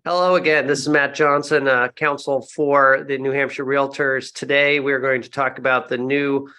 Hello again. This is Matt Johnson, counsel for the New Hampshire Realtors. Today, we're going to talk about the new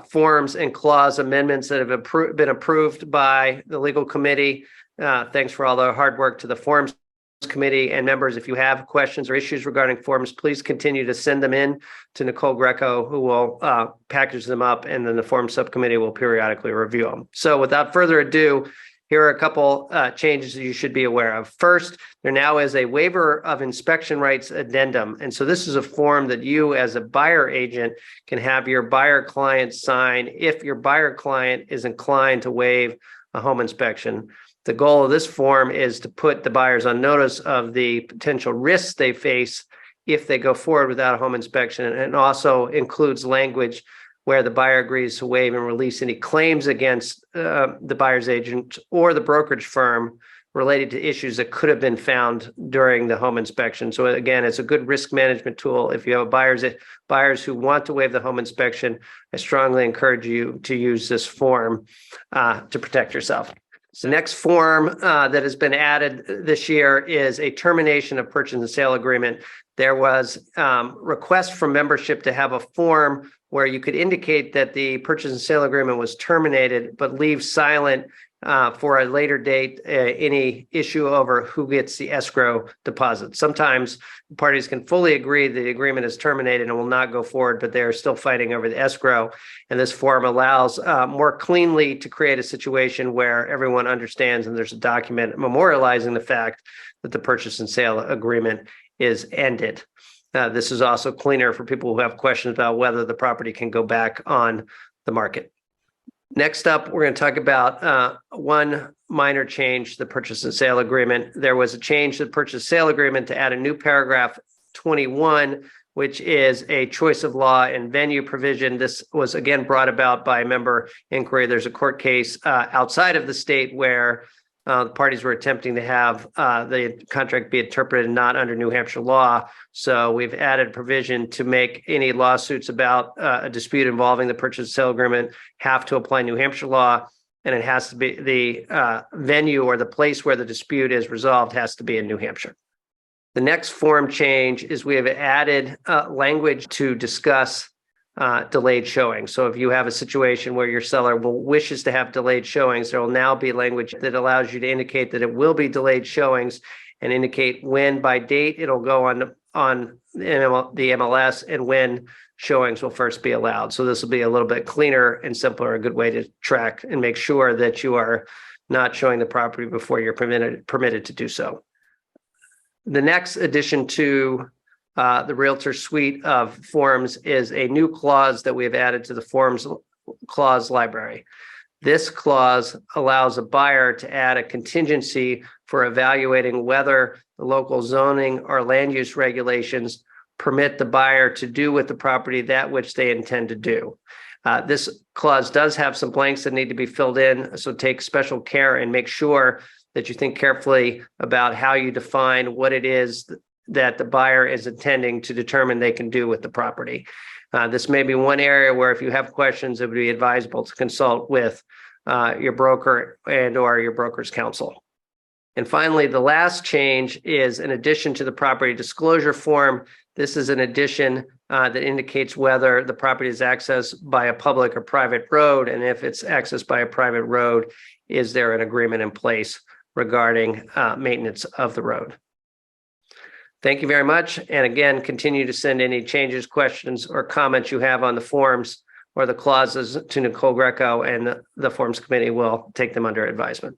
forms and clause amendments that have been approved by the legal committee. Thanks for all the hard work to the forms committee and members. If you have questions or issues regarding forms, please continue to send them in to Nicole Greco, who will package them up, and then the forms subcommittee will periodically review them. So without further ado, here are a couple changes that you should be aware of. First, there now is a waiver of inspection rights addendum. And so this is a form that you as a buyer agent can have your buyer client sign if your buyer client is inclined to waive a home inspection. The goal of this form is to put the buyers on notice of the potential risks they face if they go forward without a home inspection, and also includes language where the buyer agrees to waive and release any claims against the buyer's agent or the brokerage firm related to issues that could have been found during the home inspection. So again, it's a good risk management tool. If you have buyers who want to waive the home inspection, I strongly encourage you to use this form to protect yourself. So the next form that has been added this year is a termination of purchase and sale agreement. There was request from membership to have a form where you could indicate that the purchase and sale agreement was terminated, but leave silent for a later date any issue over who gets the escrow deposit. Sometimes parties can fully agree the agreement is terminated and will not go forward, but they're still fighting over the escrow. And this form allows more cleanly to create a situation where everyone understands and there's a document memorializing the fact that the purchase and sale agreement is ended. This is also cleaner for people who have questions about whether the property can go back on the market. Next up, we're going to talk about one minor change to the purchase and sale agreement. There was a change to the purchase and sale agreement to add a new paragraph 21, which is a choice of law and venue provision. This was again brought about by member inquiry. There's a court case outside of the state where the parties were attempting to have the contract be interpreted not under New Hampshire law. So we've added provision to make any lawsuits about a dispute involving the purchase and sale agreement have to apply New Hampshire law, and it has to be the venue or the place where the dispute is resolved has to be in New Hampshire. The next form change is we have added language to discuss delayed showing. So if you have a situation where your seller wishes to have delayed showings, there will now be language that allows you to indicate that it will be delayed showings and indicate when by date it'll go on the MLS and when showings will first be allowed. So this will be a little bit cleaner and simpler, a good way to track and make sure that you are not showing the property before you're permitted to do so. The next addition to the Realtor suite of forms is a new clause that we have added to the forms clause library. This clause allows a buyer to add a contingency for evaluating whether the local zoning or land use regulations permit the buyer to do with the property that which they intend to do. This clause does have some blanks that need to be filled in, so take special care and make sure that you think carefully about how you define what it is that the buyer is intending to determine they can do with the property. This may be one area where if you have questions, it would be advisable to consult with your broker and or your broker's counsel. And finally, the last change is an addition to the property disclosure form. This is an addition that indicates whether the property is accessed by a public or private road, and if it's accessed by a private road, is there an agreement in place regarding maintenance of the road? Thank you very much. And again, continue to send any changes, questions, or comments you have on the forms or the clauses to Nicole Greco, and the forms committee will take them under advisement.